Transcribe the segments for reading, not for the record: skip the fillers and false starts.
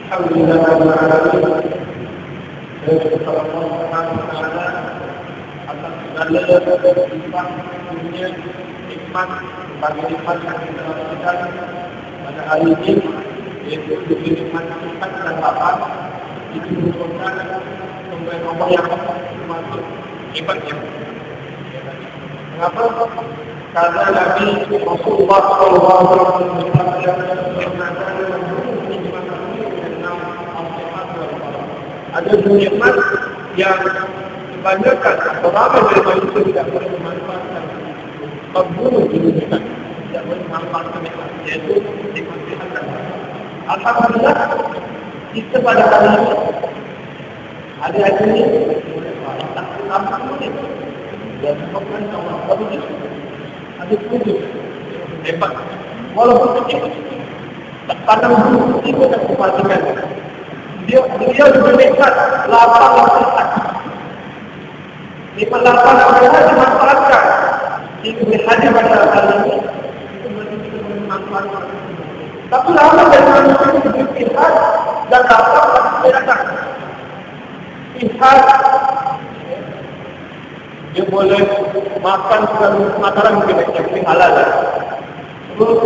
Alhamdulillah atas segala nikmat dunia, nikmat bagi nikmat yang kita dapatkan pada hari ini, yaitu demi nikmat kita dan lapar, itu merupakan pemberian Allah yang termasuk hebatnya. Mengapa? Karena Nabi Rasulullah SAW ada nikmat yang kebanyakan atau ramai dari manusia tidak boleh memanfaatkan, membunuh dunia tidak boleh memanfaatkan nikmat, yaitu nikmat kesehatan. Alhamdulillah kita pada hari ini hari-hari ini tak nampak boleh dan bukan Allah boleh ada tujuh hebat walaupun kecil tak pandang dulu kita tak perhatikan dia berdekat lapang dan sehat. Nikmat lapang dan sehat dimanfaatkan. Jika berhadir pada hal ini, itu berarti memanfaatkan. Tapi lama dari manusia itu berpihak dan lapang dan sehat. Pihak, dia boleh makan makanan mungkin halal. Terus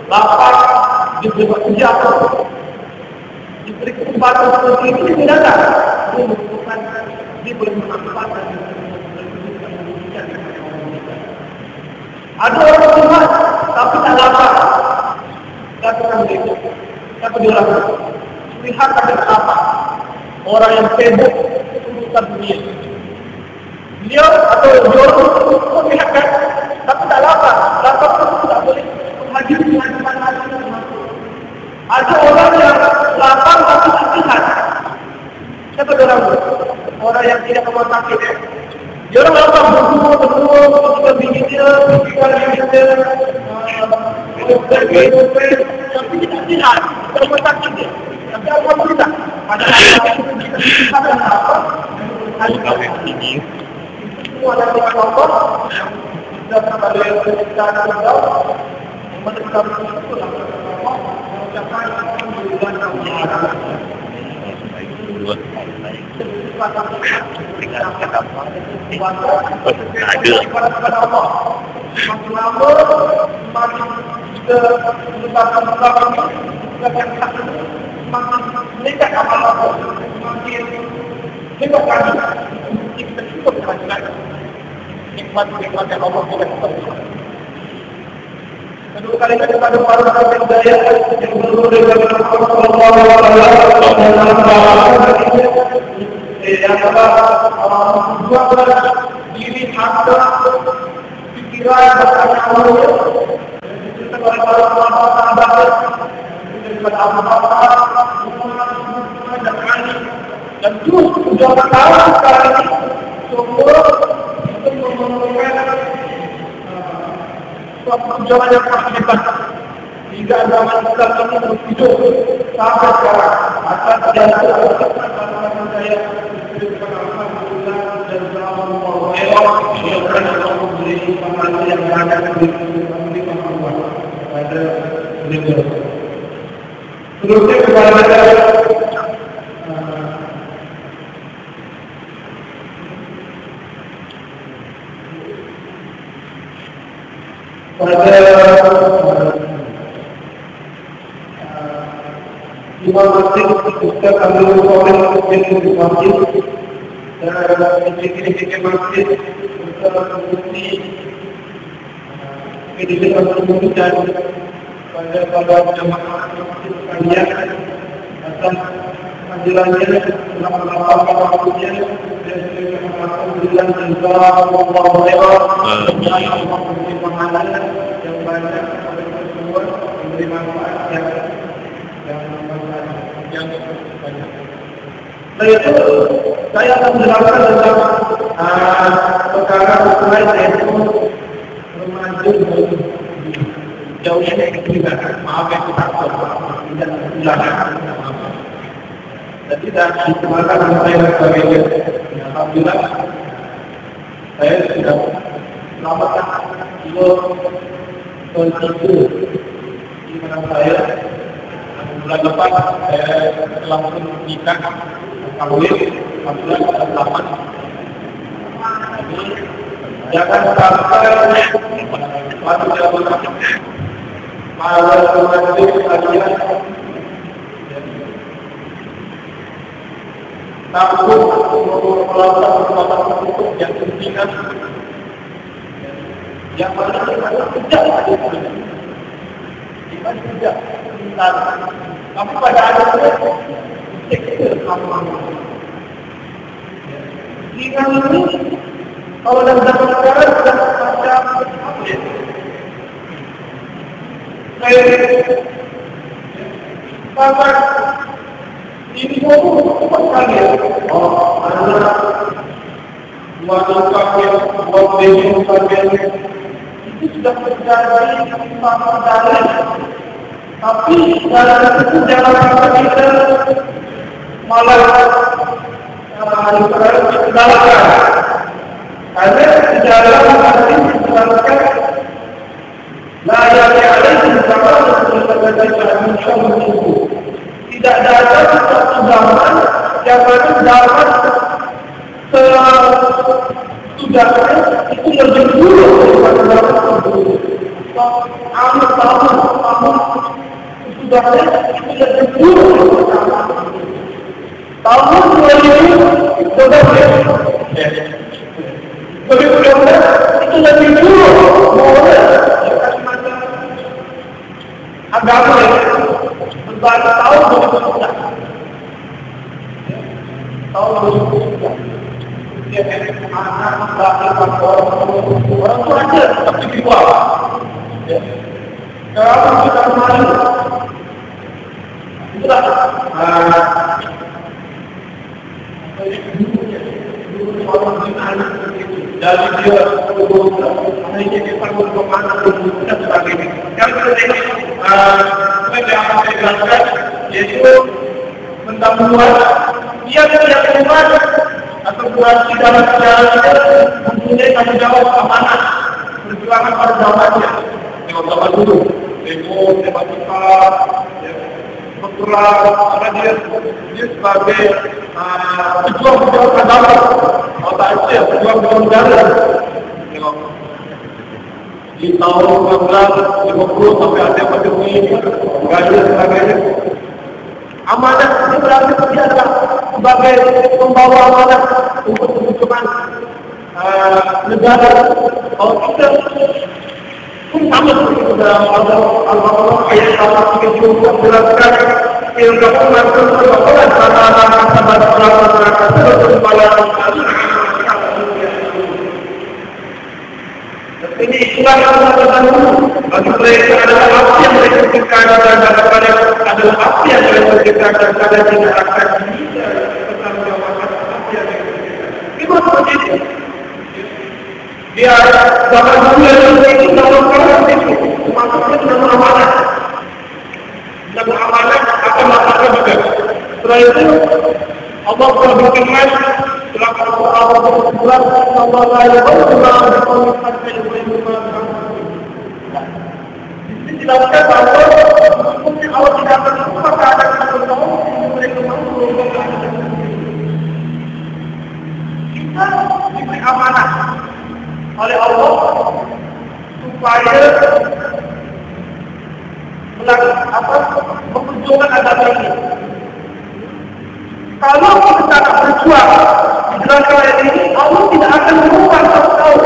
lapang, dia boleh bekerja. Diberi kesempatan seperti itu tidak ada. Dia membutuhkan, dia boleh memanfaatkan. Ada orang Tuhan, tapi tak lapar. Katakan begitu. Kata dia lapar. Lihat ada apa? Orang yang sibuk urusan dunia. Beliau atau Jodoh memihakkan, tapi tak lapar. Lapar itu tak boleh menghadir dengan hati. Ada orang yang lapang tapi tak sihat. Siapa orang itu? Orang yang tidak ke rumah sakit. Dia orang lapang berdua, biji dia, tapi tidak sihat. Ke rumah sakit dia. Tapi alhamdulillah. Padahal kita ada lapang. Semua ada di Allah. Dan pada kita ada mereka bersyukur. Nikmat yang Allah tidak bisa. Kedua kali kepada para sahabat saya yang berumur dengan Rasulullah SAW, diri harta, pikiran dan amalnya, kita oleh para sahabat daripada Abu Bakar, Umar dan Ali, dan terus jalan tahun sekarang ini, semua itu memerlukan suatu jalan yang sangat hebat hingga zaman Islam ini terus hidup sampai sekarang. Atas jasa kata-kata saya alhamdulillah dan sallallahu alaihi wasallam Allah memberi pahala yang banyak di Allah pada beliau. Terusnya kepada Imam Masjid Ustaz Abdul Qadir bin Masjid dan Cikgu Masjid Ustaz Mufti Kediri Masjid dan pada jemaah sekalian atas hadirannya selama waktunya dan alhamdulillah jazakallahu khairan Allah memberi pahala yang banyak kepada semua, memberi manfaat yang banyak. Setelah itu saya akan menjelaskan tentang perkara lain, yaitu remaja jauhnya dari keterlibatan. Maaf ya kita tidak menjelaskan. Dan tidak dikembangkan saya sebagai alhamdulillah saya sudah selamatkan kilo 1 di mana saya bulan depan setelah nikah kawin, alhamdulillah ada 8. Jadi jangan sampai pada malam kemarin kalian takut melakukan perbuatan hukum yang pentingan yang mana tidak ada tidak tapi pada akhirnya sektor amal ingat ini kalau dalam sekarang sudah macam apa ya karena ini semua sekali oh anak wanita yang buat demo sebagainya itu sudah terjadi tanpa dalil tapi dalam itu jangan sampai kita malah dikenalkan karena di dalam hadis disebutkan layak ada di zaman tidak ada satu zaman yang mana zaman sesudahnya itu lebih dulu daripada zaman dulu. Tahun sesudahnya itu lebih dulu tahun 2012 itu lebih dulu boleh agama ya berbagai tahun 2011 tahun 2011 dia anak berakhir orang tua aja tapi di bawah kalau kita kemarin itulah dari dia hanya kita berkemana dan sebagainya. Yang penting yang saya jelaskan yaitu tentang buat dia tidak keluar atau buat di dalam sejarah mempunyai tanggung jawab amanah perjuangan pada zamannya. Zaman dulu, demo, debat betulan karena dia sebagai pejuang agama otak Aceh, pejuang negara di tahun 1950 sampai ada pandemi gaji sebagainya amanah ini berarti dia sebagai pembawa amanah untuk kebutuhan negara kalau kita pun sama seperti dalam Al-Quran ayat 132 menjelaskan ilmu masuk perbuatan anak-anak sahabat masyarakat ini itulah yang bagi mereka adalah apa yang mereka kerjakan dan daripada adalah apa yang mereka kerjakan pada tindakan ini bertanggungjawabkan apa yang mereka kerjakan. Itu seperti itu. Dia zaman dulu yang itu zaman sekarang itu maksudnya sudah amanah. Dan amanah akan melakukan juga. Setelah itu Allah berfirman dalam Al-Quran Allah Taala dijelaskan bahwa hukumnya Allah tidak berlaku maka ada ketentuan mereka mampu kita diberi amanah oleh Allah supaya memperjuangkan agama ini. Kalau kita tak berjuang di dalam ayat ini, Allah tidak akan mengubah satu tahun.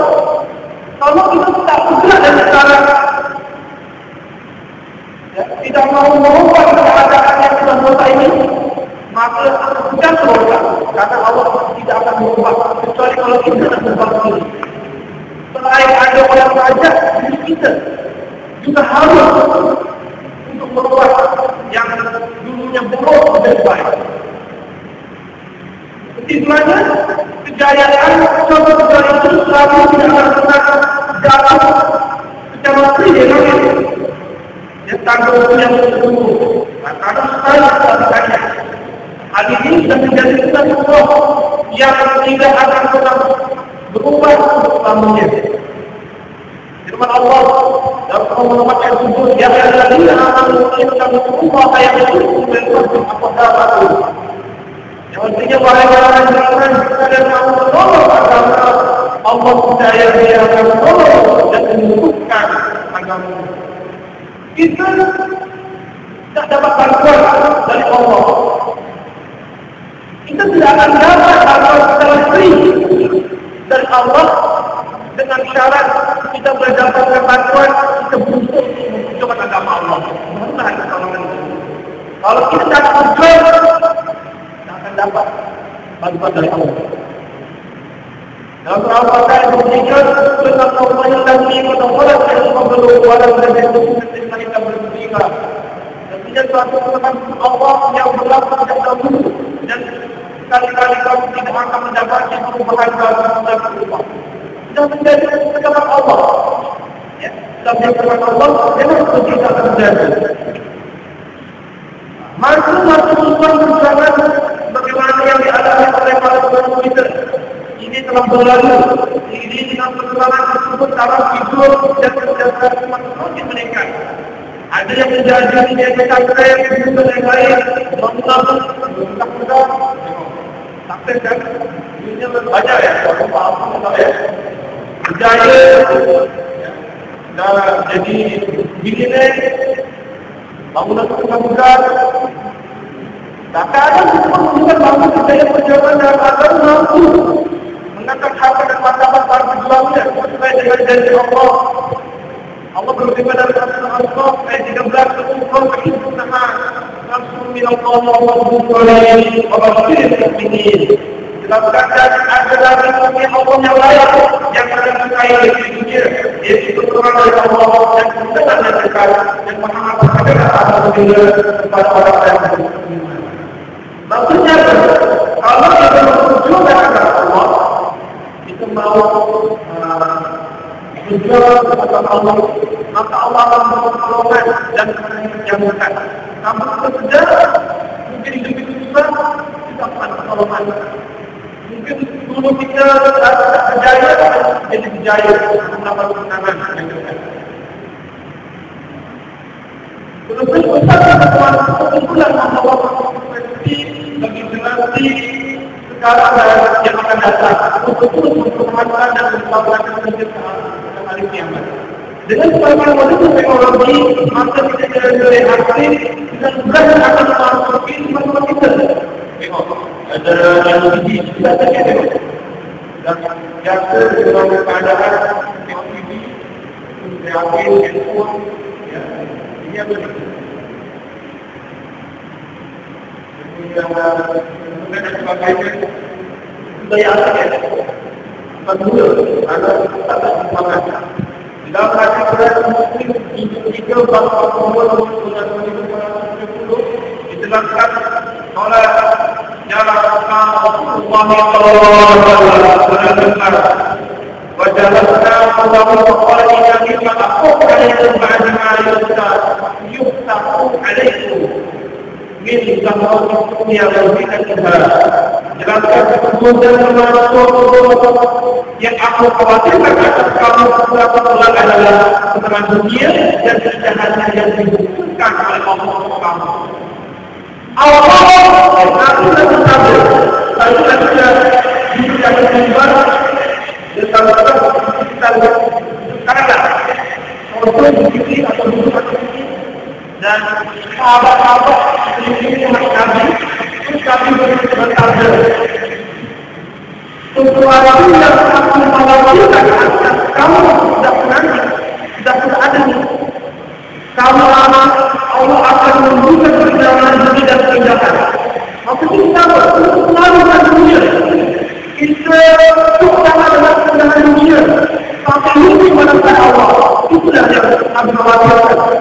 Kalau kita tak bergerak dari sekarang, tidak mau mengubah keadaan yang sudah berubah ini, maka bukan berubah. Karena Allah tidak akan mengubah kecuali kalau kita tak berubah diri. Selain ada orang saja, diri kita juga harus untuk merubah yang dulunya buruk menjadi baik. Istilahnya, kejayaan contoh negara itu selalu tidak akan pernah jatuh secara pribadi. Yang tanggung yang sesungguh, karena sekali saja. Hal ini sudah menjadi kita semua yang tidak akan pernah berubah selamanya. Firman Allah dalam Al-Quran yang disebut, "Ya ayyuhalladzina amanu in taqullaha ya'lamu wahai orang beriman, kalian mau menolong agama Allah, saya akan menolong dan menentukan agama. Kita tak dapat bantuan dari Allah. Kita tidak akan dapat bantuan secara free dari Allah dengan syarat kita mendapatkan bantuan, kita butuh untuk agama Allah. Barulah kita mengenal. Kalau kita tak berjuang, kita akan dapat bantuan dari Allah. Dalam surah Al-Fatihah yang berbunyikan, tentang Allah yang tadi menolong dan membelum walau dan kita berbunyikan. Artinya suatu teman Allah yang berlaku sejak dahulu dan sekali-kali kamu tidak akan mendapatkan perubahan dalam Allah. Sudah menjadi kepada Allah. Ya, sudah kepada Allah, memang begitu akan terjadi. Masuk Islam berjalan bagaimana yang dialami oleh para ulama kita. Ini telah berlalu. Ini dengan perkembangan tersebut dalam hidup dan kesejahteraan umat semakin meningkat. Ada yang menjadi dia pesantren, bukan yang lain, mengulang, takdir kan? Ini banyak ya, kalau paham ya. Berjaya, dan jadi billionaire, bangunan besar. Tak ada semua bukan bangun budaya perjuangan dalam agama mampu mengangkat harta dan martabat para pejuangnya sesuai dengan janji Allah. Allah berfirman dalam Al-Qur'an ayat 13, "Qul inna rasul min Allah wa rasuluhu wa basyiril mu'minin." Jelaskan dan ada dari Allah yang layak yang akan berkait di dunia, yaitu Quran dari Allah dan kebenaran yang dekat dan Muhammad kepada orang-orang yang beriman. Maksudnya, kalau kita berjuang dengan Allah, kita mau berjuang kepada Allah, maka Allah akan memperoleh dan menjamukan. Namun kita mungkin hidup itu susah, kita akan pertolongan. Mungkin dulu kita tidak berjaya, jadi berjaya mendapat kemenangan yang dekat. Terus besar kebetulan kesimpulan Allah bagi generasi sekarang dan yang akan datang untuk kemajuan dan membangun kesejahteraan hari kiamat. Dengan sebagian modern teknologi, maka kita boleh aktif dan mudah akan memasuki semua kita. Tengok, ada yang lebih kita tengok. Dan biasa dalam keadaan tengok TV, kreatif, handphone, ini apa ni? Yang dan sebagainya budaya asing kedua ada semangat dalam hati kita muslim jika bangsa umur sudah 2010 dijelaskan oleh jalan Rasulullah sallallahu alaihi wasallam wajalna Allahu qala inna aqum alaikum ba'da ma yuftahu alaikum min zama'u dunia wal fitnah. Jelaskan kemudian termasuk yang aku khawatirkan atas kamu beberapa ulang adalah keterangan dunia dan kejahatan yang dibutuhkan oleh Allah kamu. Allah aku dan kamu lalu ada yang menimbar tentang karena untuk diri atau dan sahabat-sahabat ini Nabi kami berkata sesuatu yang aku mengatakan kamu tidak pernah ada kamu Allah akan membuka perjalanan diri dan tindakan maksudnya kita melakukan dunia kita sama dengan tindakan dunia tapi ini menemukan Allah itulah yang kami khawatirkan.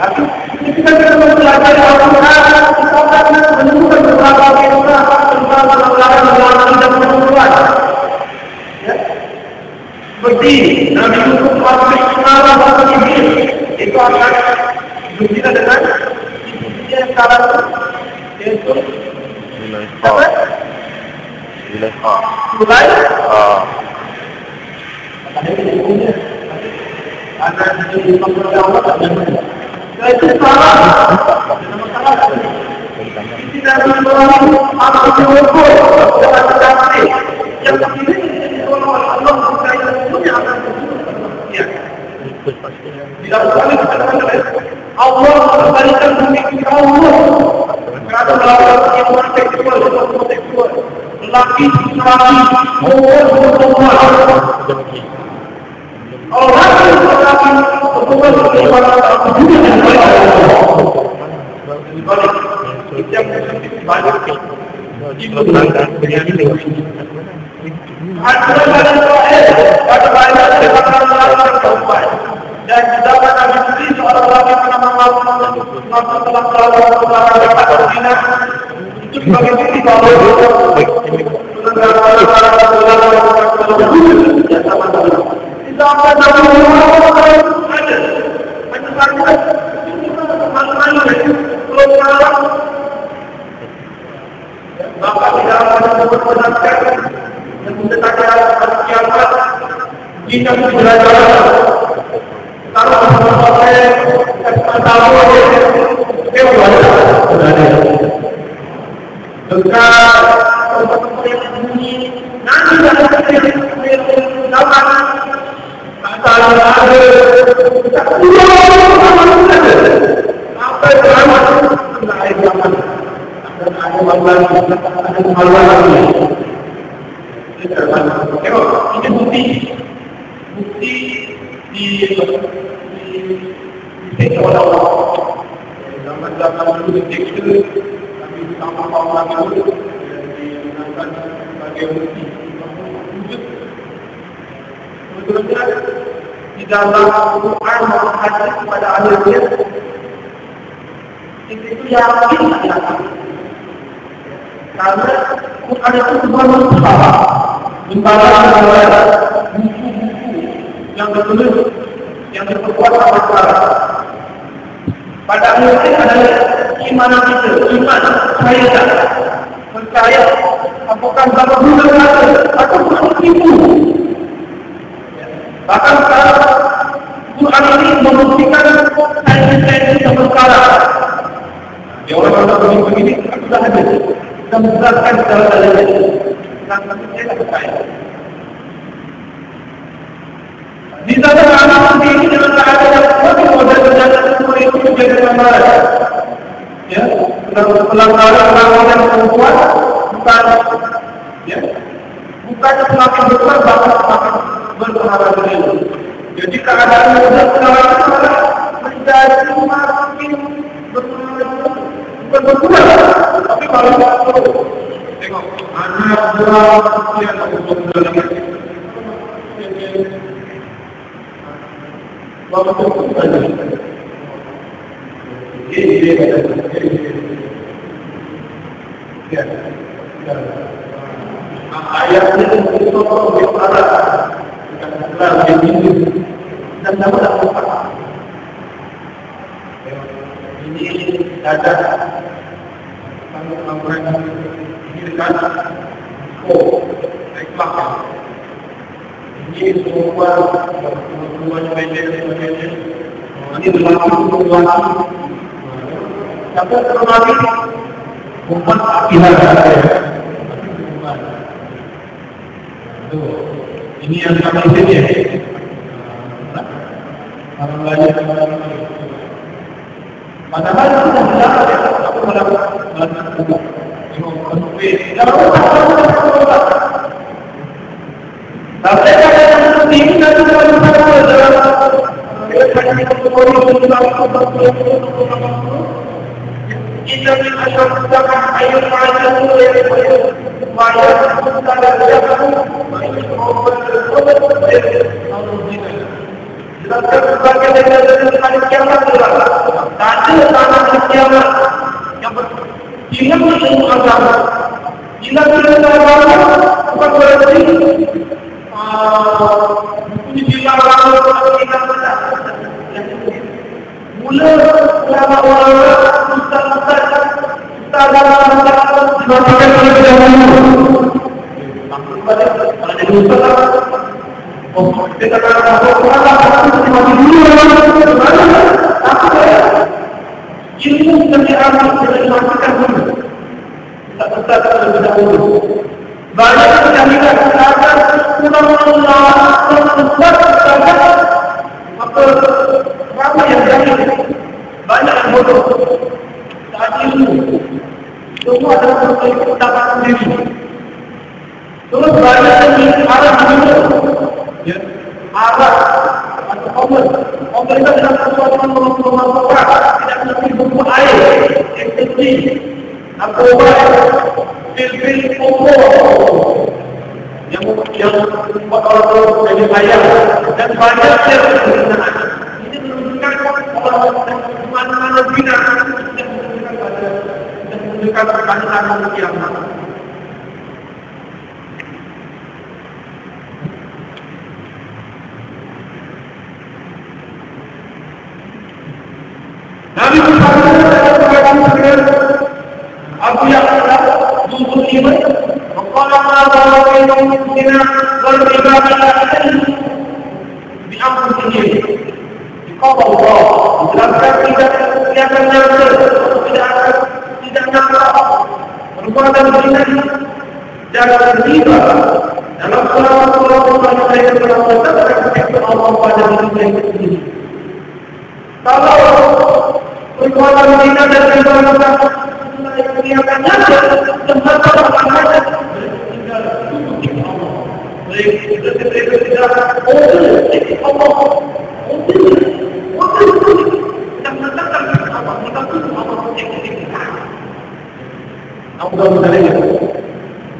Tapi kita belajar Al-Quran, kita akan menemukan beberapa kisah tentang orang-orang dan perempuan. Seperti Nabi Yusuf Al-Qur'an bahasa Iblis itu akan berbeda dengan ibunya yang salah yaitu apa? Ada di Allah itu salah. Tidak diukur, orang cantik. Yang begini kalau Allah berkait punya akan ya. Tidak sekali Allah memberikan bumi Allah. Kalau melakukan iman seksual, laki orang yang melakukan hubungan beriman dibalik yang banyak itu ada pada banyak dan dapat kami seorang laki bernama Maka telah melakukan itu sebagai bukti bahwa maka tidak akan membenarkan dan menetapkan kiamat jika belajar kalau sampai tahu nanti bukti di Allah zaman dulu tekstil kami sama orang itu digunakan sebagai bukti wujud sebetulnya di dalam Quran maupun hadis pada akhirnya itu yakin karena Quran itu sebuah masalah antara buku-buku yang tertulis yang diperkuat sama pada akhirnya adalah iman kita, iman percaya apakah kalau bukan atau bukan itu. Bahkan sekarang Quran ini membuktikan sains-sains yang sekarang. Ya orang-orang begini sudah ada, sudah menjelaskan secara dalil. Sangat saya percaya. Di sana anak ini dengan keadaan lebih modern dan itu menjadi gambaran. Ya, pelanggaran yang perempuan bukan, ya, bukan semakin besar bahkan semakin berpengaruh beliau. Jadi keadaan muda sekarang menjadi semakin bukan berkurang, tapi malah berkurang. Tengok, anak buah yang berkurang lagi. Bapak itu tadi. Ayatnya itu berkata dan dan dapat apa? Ini data orang ini kan reklam. Ini semua semuanya ini berlaku tapi terlalu bukan akibat ini yang kami ini orang lain padahal kita bilang aku melakukan tugas tapi kalau ini nanti kita akan ayat ayat Ustaz terlebih dahulu. Banyak kejadian ada kurang membuat maka ramai yang jahil, banyak yang bodoh. Saat ilmu semua adalah pendapat sendiri. Terus banyak yang arah dulu, ya, arah atau obat itu adalah sesuatu yang memasukkan, tidak seperti buku air, ekstasi, atau pil-pil pokok yang membuat orang jadi ayam dan banyak yang berkenaan. Ini menunjukkan orang mana-mana binatang yang menunjukkan keadaan kiamat. Nabi Muhammad Abu Yahya Muhammad Iman Maqala Allah Rabbina wal ibadati bi amrihi qala Allah jelaskan tidak nampak perbuatan zina jangan riba dalam surah ayat 11 Allah pada diri sendiri. Kalau perbuatan zina dan riba kelihatannya tempat orang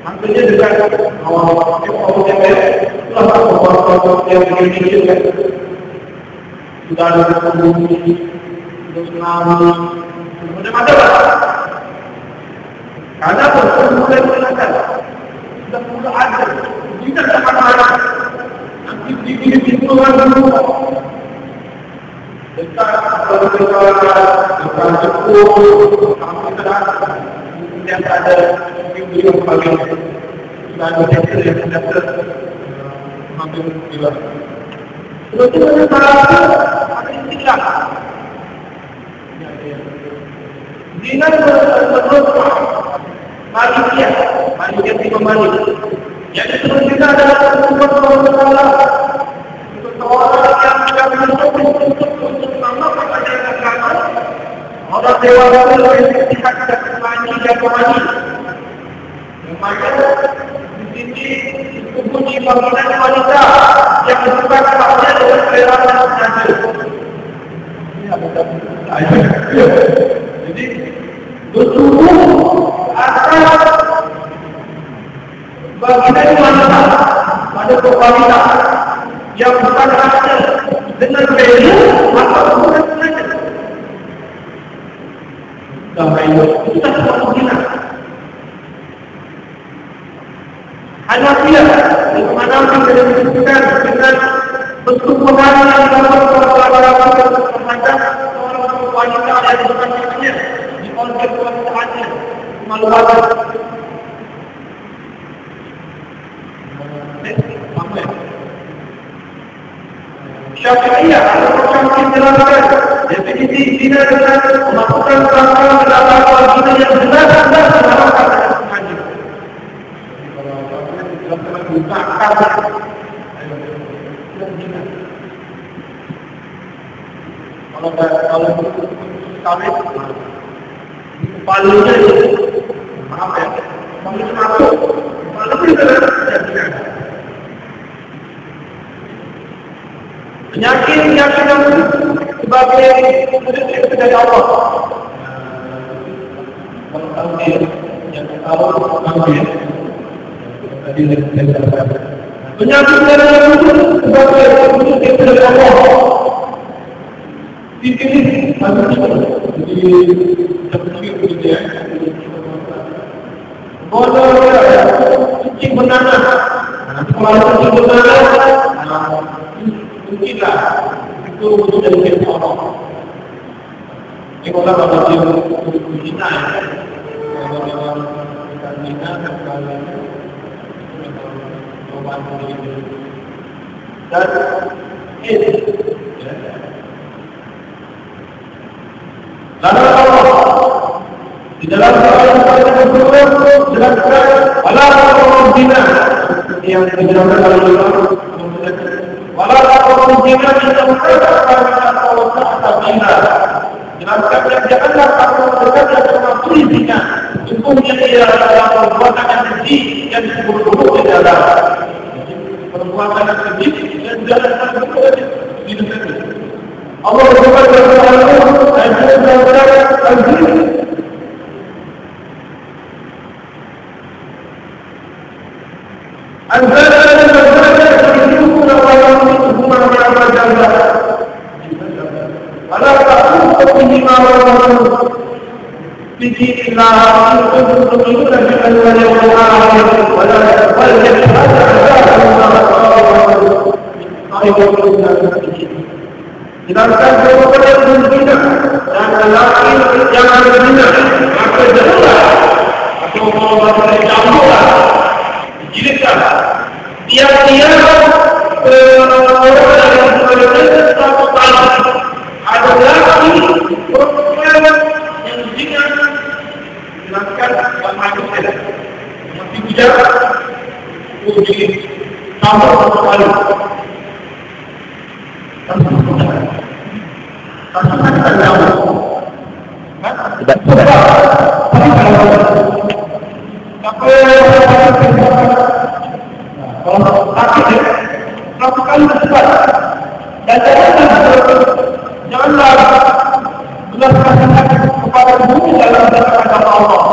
Hampirnya juga sudah ada tsunami, macam-macam. Karena mulai mengatakan sudah mulai ada, tidak dapat ada. Nanti di orang dulu. Dekat dekat sepuluh, kami sedang yang ada video bagi sudah ada yang sudah hampir gila. Terus kita ada istilah. Zina terus Manusia di pembalik. Yang seperti kita adalah sesuatu Allah. Seseorang yang untuk melakukan ajaran agama. Orang dewasa yang tidak kemani dan kemani. Maka di sini disebut bangunan wanita yang disebut pada dengan perelahan saja. Ini apa? Jadi bersuruh asal bagian wanita pada wanita yang bukan hanya dengan belu atau bukan saja. Kita semua kita. Hanafiah bagaimana kita disebutkan dengan bentuk pengaruh yang dapat terhadap seorang wanita yang bukan saja di konteks wanitanya kemaluan. Syafi'iyah atau Syafi'i jelaskan definisi zina dengan memasukkan perasaan dalam zina yang benar-benar melakukan haji. Kalau kami palingnya apa ya? Paling masuk, paling tidak. Penyakit yang sebagai penyakit dari Allah. Penyakit dari Allah sebagai penyakit dari Allah. Di sini jadi terkecil dia. Bodoh cicing banana. Kalau cicing banana mungkinlah itu sudah menjadi Allah. Ini orang ada yang berzina, orang berzina dan kalau dan ini lalu Allah di dalam Al-Quran wala taqrabuz zina yang dijelaskan oleh Allah. Wala taqrabuz zina innahu kana fahishatan. Jelaskan dan janganlah kamu berdekat dengan zina. Sesungguhnya ia adalah perbuatan yang keji yang disebut-sebut di dalam perbuatan yang keji dan dalam di dunia. Allah Subhanahu wa taala Sedangkan perempuan yang berzina dan lelaki yang berzina maka jauhlah atau orang yang jauhlah dijilidkan dia orang yang berzina satu kali ada lelaki perempuan yang berzina jelaskan bagaimana yang dibujak untuk ditambah satu kali. Janganlah belaskan kepada bumi dalam kata Allah.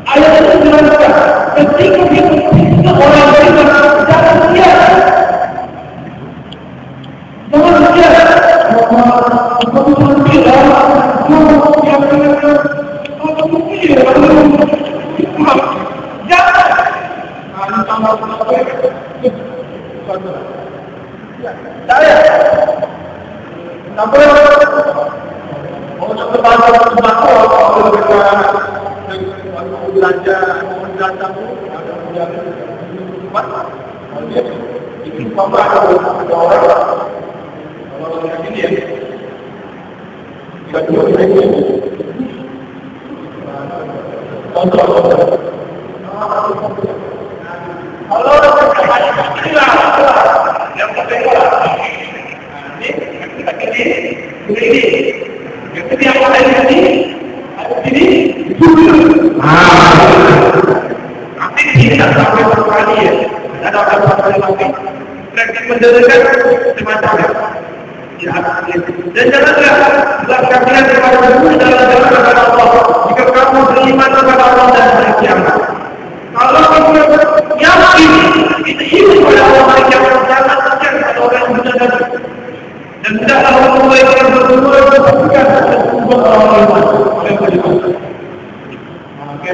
Ayat itu jelaskan ketika dia menyiksa orang lain jangan dia. Dan janganlah belaskan kepada bumi dalam kata Allah jika kamu beriman kepada Allah dan hari kiamat. Kalau kamu yakin itu iman pada Allah hari kiamat, jangan percaya pada orang yang benar dan tidaklah memulai orang berdua berpegang dan membuat orang iman oleh beriman. Maka